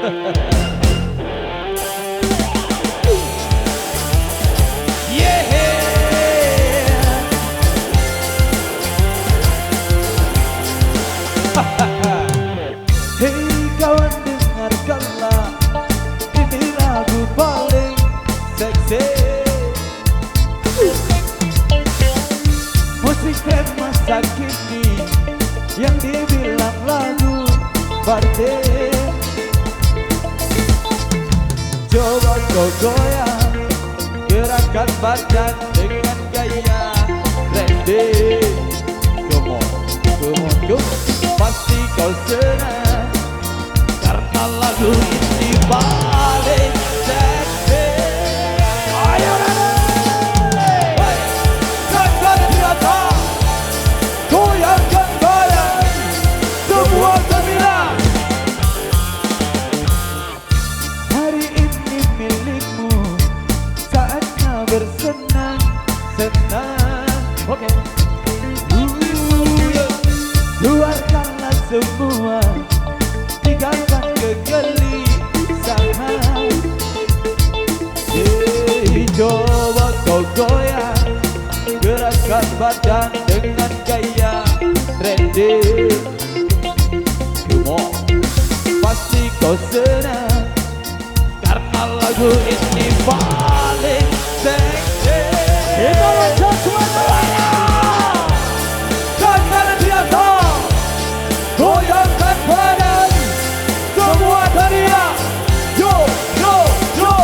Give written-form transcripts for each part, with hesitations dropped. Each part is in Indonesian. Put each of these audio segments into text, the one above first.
Hei kawan, dengarkanlah, ini lagu paling seksi. Musik rap masa kini yang dibilang lagu party. Coba kau goyang, gerakkan badan dengan gaya trendy. Come on, come on, come on. Pasti kau senang karena lagu ini paling seksi. Ayo Nanoot, Caca biasa, goyangkan badan, semua gembira. Hari ini milikmu, saatnya bersenang-senang. Oke. Keluarkanlah semua, tinggalkan kegelisahan. Coba kau goyang, gerakkan badan dengan gaya trendy. Come on, pasti kau senang karena lagu ini paling seksi. Kita lanjut semuanya. Goyangkan badan, semua teriak. Yo, yo, yo,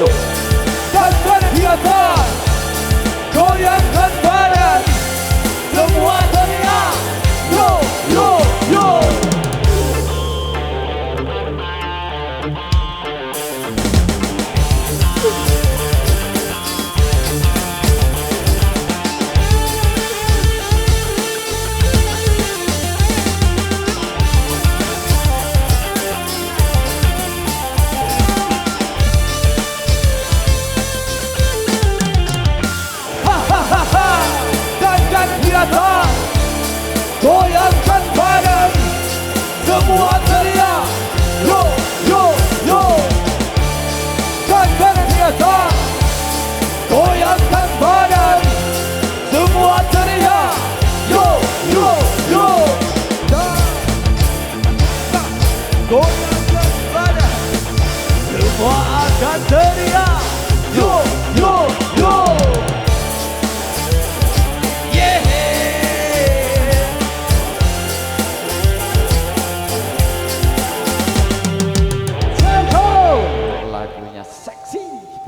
yo. Caca biasa, goyangkan badan, semua teriak. Yo, yo, yo. Goyangkan badan, semua teriak. Yo, yo, yo. Caca biasa, goyangkan badan, semua teriak. Yo, yo, yo. Goyangkan badan, semua akan teriak. Yo, yo, yo.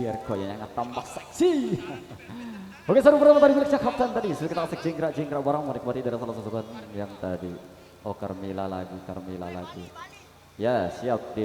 Biar goyangnya tambah seksi. Oke, seru berapa tadi miliknya Kapten tadi. Sudah kita asik jingkrak barang menikmati dari salah satu yang tadi. Oh, Karmila lagi. Ya, siap.